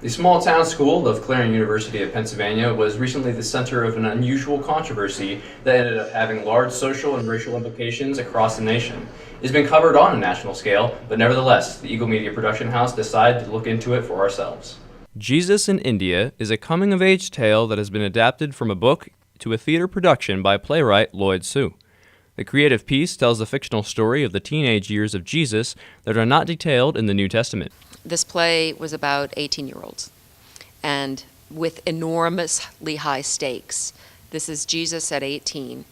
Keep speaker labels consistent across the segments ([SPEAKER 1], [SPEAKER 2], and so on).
[SPEAKER 1] The small-town school of Clarion University of Pennsylvania was recently the center of an unusual controversy that ended up having large social and racial implications across the nation. It's been covered on a national scale, but nevertheless, the Eagle Media Production House decided to look into it for ourselves.
[SPEAKER 2] Jesus in India is a coming-of-age tale that has been adapted from a book to a theater production by playwright Lloyd Sue. The creative piece tells the fictional story of the teenage years of Jesus that are not detailed in the New Testament.
[SPEAKER 3] This play was about 18-year-olds, and with enormously high stakes. This is Jesus at 18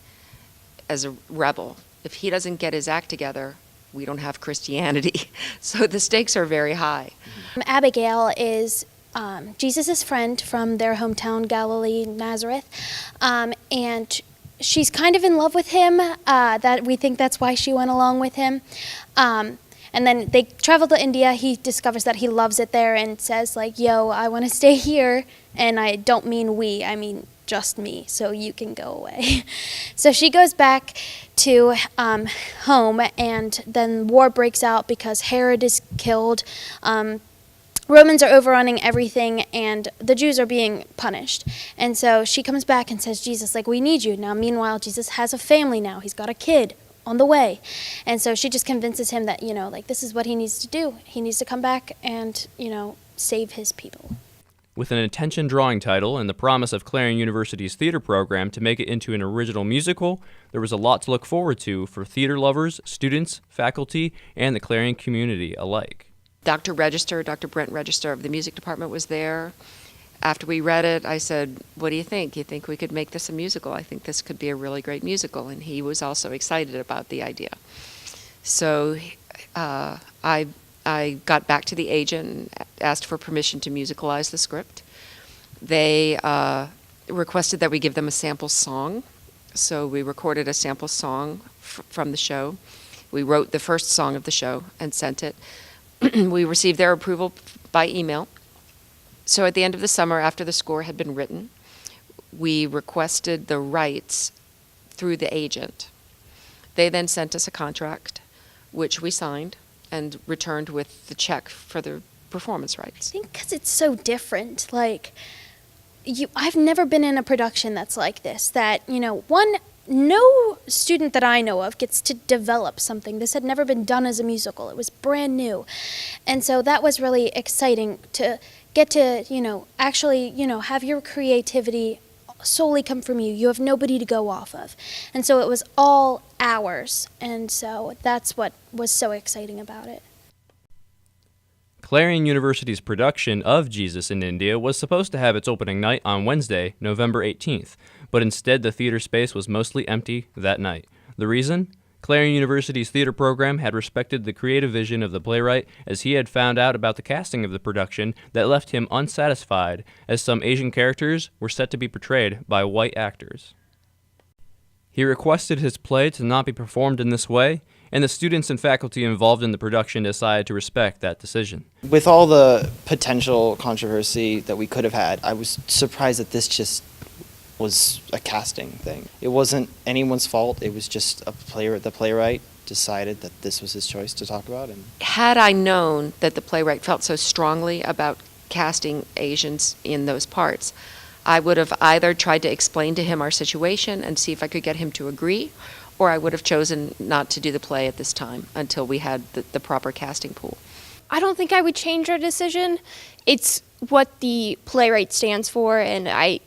[SPEAKER 3] as a rebel. If he doesn't get his act together, we don't have Christianity. So the stakes are very high.
[SPEAKER 4] Abigail is Jesus' friend from their hometown, Galilee, Nazareth, and she's kind of in love with him. That we think that's why she went along with him. And then they travel to India. He discovers that he loves it there and says, like, yo, I want to stay here. And I don't mean we, I mean just me, so you can go away. So she goes back to home, and then war breaks out because Herod is killed. Romans are overrunning everything, and the Jews are being punished. And so she comes back and says, Jesus, like, we need you. Now, meanwhile, Jesus has a family now. He's got a kid on the way. And so she just convinces him that, like, this is what he needs to do. He needs to come back and, save his people.
[SPEAKER 2] With an attention-drawing title and the promise of Clarion University's theater program to make it into an original musical, there was a lot to look forward to for theater lovers, students, faculty, and the Clarion community alike.
[SPEAKER 3] Dr. Brent Register of the music department was there. After we read it, I said, what do you think? You think we could make this a musical? I think this could be a really great musical. And he was also excited about the idea. So I got back to the agent and asked for permission to musicalize the script. They requested that we give them a sample song. So we recorded a sample song from the show. We wrote the first song of the show and sent it. We received their approval by email. So at the end of the summer, after the score had been written, we requested the rights through the agent. They then sent us a contract, which we signed and returned with the check for the performance rights.
[SPEAKER 4] I think because it's so different. Like, I've never been in a production that's like this, that, no student that I know of gets to develop something. This had never been done as a musical. It was brand new. And so that was really exciting to get to, actually, have your creativity solely come from you. You have nobody to go off of. And so it was all ours. And so that's what was so exciting about it.
[SPEAKER 2] Clarion University's production of Jesus in India was supposed to have its opening night on Wednesday, November 18th, but instead the theater space was mostly empty that night. The reason? Clarion University's theater program had respected the creative vision of the playwright, as he had found out about the casting of the production that left him unsatisfied, as some Asian characters were set to be portrayed by white actors. He requested his play to not be performed in this way, and the students and faculty involved in the production decided to respect that decision.
[SPEAKER 5] With all the potential controversy that we could have had, I was surprised that this just was a casting thing. It wasn't anyone's fault. It was just the playwright decided that this was his choice to talk about. And
[SPEAKER 3] had I known that the playwright felt so strongly about casting Asians in those parts, I would have either tried to explain to him our situation and see if I could get him to agree, or I would have chosen not to do the play at this time until we had the proper casting pool.
[SPEAKER 6] I don't think I would change our decision. It's what the playwright stands for, and I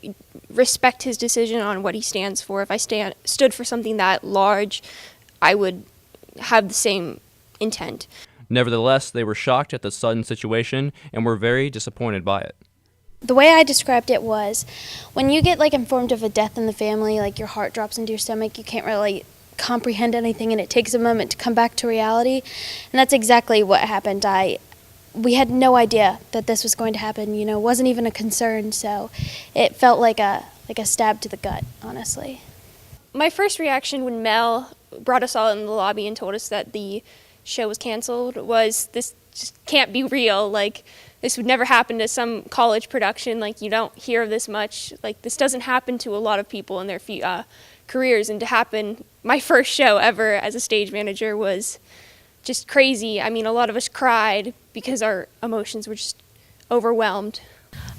[SPEAKER 6] respect his decision on what he stands for. If I stood for something that large, I would have the same intent.
[SPEAKER 2] Nevertheless, they were shocked at the sudden situation and were very disappointed by it.
[SPEAKER 4] The way I described it was, when you get informed of a death in the family, your heart drops into your stomach, you can't really comprehend anything, and it takes a moment to come back to reality. And that's exactly what happened. We had no idea that this was going to happen, wasn't even a concern, so it felt like a stab to the gut, honestly.
[SPEAKER 6] My first reaction when Mel brought us all in the lobby and told us that the show was canceled was, this just can't be real. This would never happen to some college production. You don't hear of this much. This doesn't happen to a lot of people in their careers, and to happen, my first show ever as a stage manager, was just crazy. I mean, a lot of us cried because our emotions were just overwhelmed.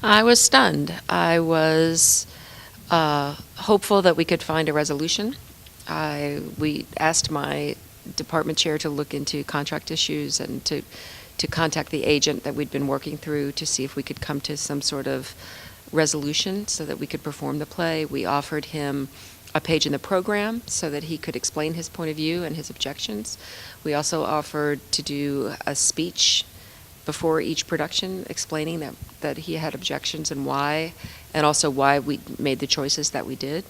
[SPEAKER 3] I was stunned. I was hopeful that we could find a resolution. We asked my department chair to look into contract issues and to contact the agent that we'd been working through to see if we could come to some sort of resolution so that we could perform the play. We offered him a page in the program so that he could explain his point of view and his objections. We also offered to do a speech before each production explaining that he had objections and why, and also why we made the choices that we did,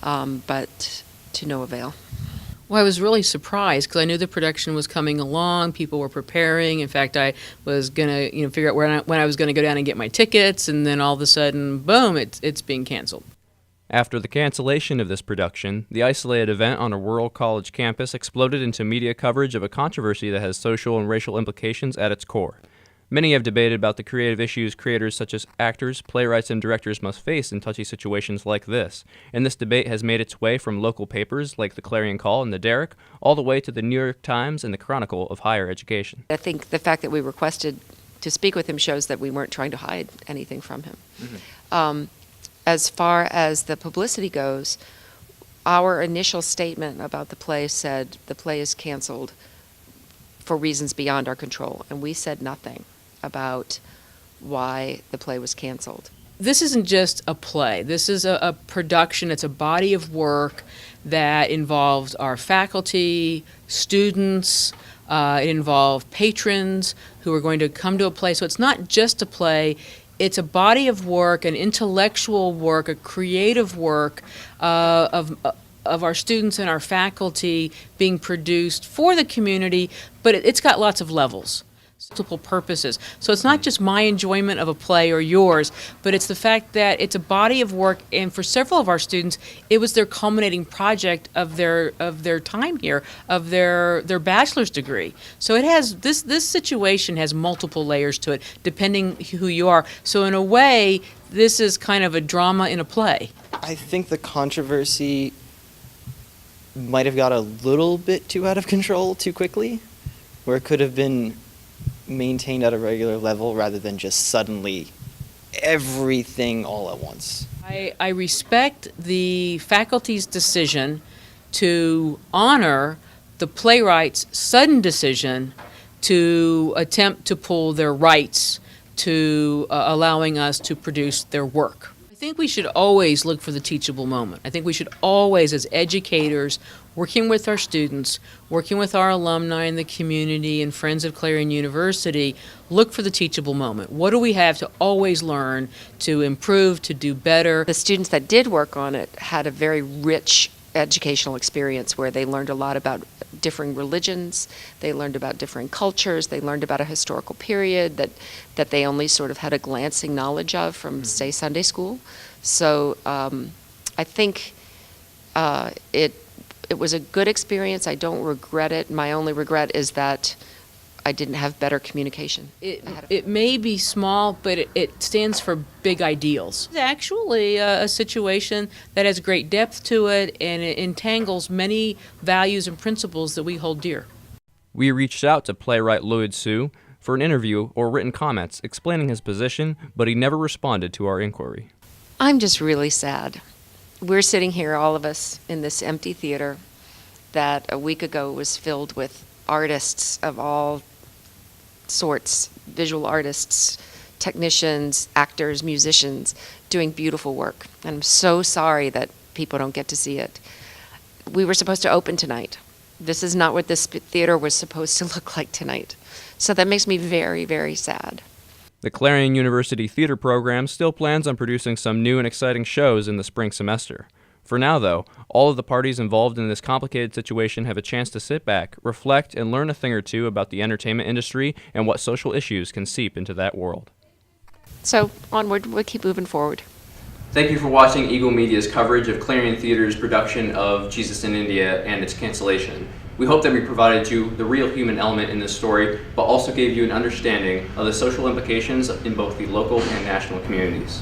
[SPEAKER 3] but to no avail.
[SPEAKER 7] Well, I was really surprised because I knew the production was coming along. People were preparing. In fact, I was going to figure out when I was going to go down and get my tickets, and then all of a sudden, boom, it's being canceled.
[SPEAKER 2] After the cancellation of this production, the isolated event on a rural college campus exploded into media coverage of a controversy that has social and racial implications at its core. Many have debated about the creative issues creators such as actors, playwrights, and directors must face in touchy situations like this, and this debate has made its way from local papers like the Clarion Call and the Derrick, all the way to the New York Times and the Chronicle of Higher Education.
[SPEAKER 3] I think the fact that we requested to speak with him shows that we weren't trying to hide anything from him. Mm-hmm. As far as the publicity goes, our initial statement about the play said the play is canceled for reasons beyond our control, and we said nothing about why the play was canceled.
[SPEAKER 7] This isn't just a play. This is a production. It's a body of work that involves our faculty, students. It involves patrons who are going to come to a play. So it's not just a play. It's a body of work, an intellectual work, a creative work of our students and our faculty being produced for the community, but it's got lots of levels, multiple purposes. So it's not just my enjoyment of a play or yours, but it's the fact that it's a body of work, and for several of our students, it was their culminating project of their time here, of their bachelor's degree. So it has this situation has multiple layers to it, depending who you are. So in a way, this is kind of a drama in a play.
[SPEAKER 5] I think the controversy might have got a little bit too out of control too quickly, where it could have been maintained at a regular level rather than just suddenly everything all at once.
[SPEAKER 7] I respect the faculty's decision to honor the playwright's sudden decision to attempt to pull their rights to allowing us to produce their work. I think we should always look for the teachable moment. I think we should always, as educators, working with our students, working with our alumni in the community and friends of Clarion University, look for the teachable moment. What do we have to always learn, to improve, to do better?
[SPEAKER 3] The students that did work on it had a very rich educational experience where they learned a lot about differing religions, they learned about different cultures, they learned about a historical period that they only sort of had a glancing knowledge of from, say, Sunday school. So I think it was a good experience. I don't regret it. My only regret is that I didn't have better communication.
[SPEAKER 7] It may be small, but it stands for big ideals. It's actually a situation that has great depth to it, and it entangles many values and principles that we hold dear.
[SPEAKER 2] We reached out to playwright Lloyd Sue for an interview or written comments explaining his position, but he never responded to our inquiry.
[SPEAKER 3] I'm just really sad. We're sitting here, all of us, in this empty theater that a week ago was filled with artists of all sorts, visual artists, technicians, actors, musicians, doing beautiful work. And I'm so sorry that people don't get to see it. We were supposed to open tonight. This is not what this theater was supposed to look like tonight. So that makes me very, very sad.
[SPEAKER 2] The Clarion University Theater program still plans on producing some new and exciting shows in the spring semester. For now, though, all of the parties involved in this complicated situation have a chance to sit back, reflect, and learn a thing or two about the entertainment industry and what social issues can seep into that world.
[SPEAKER 3] So onward, we'll keep moving forward.
[SPEAKER 1] Thank you for watching Eagle Media's coverage of Clarion Theater's production of Jesus in India and its cancellation. We hope that we provided you the real human element in this story, but also gave you an understanding of the social implications in both the local and national communities.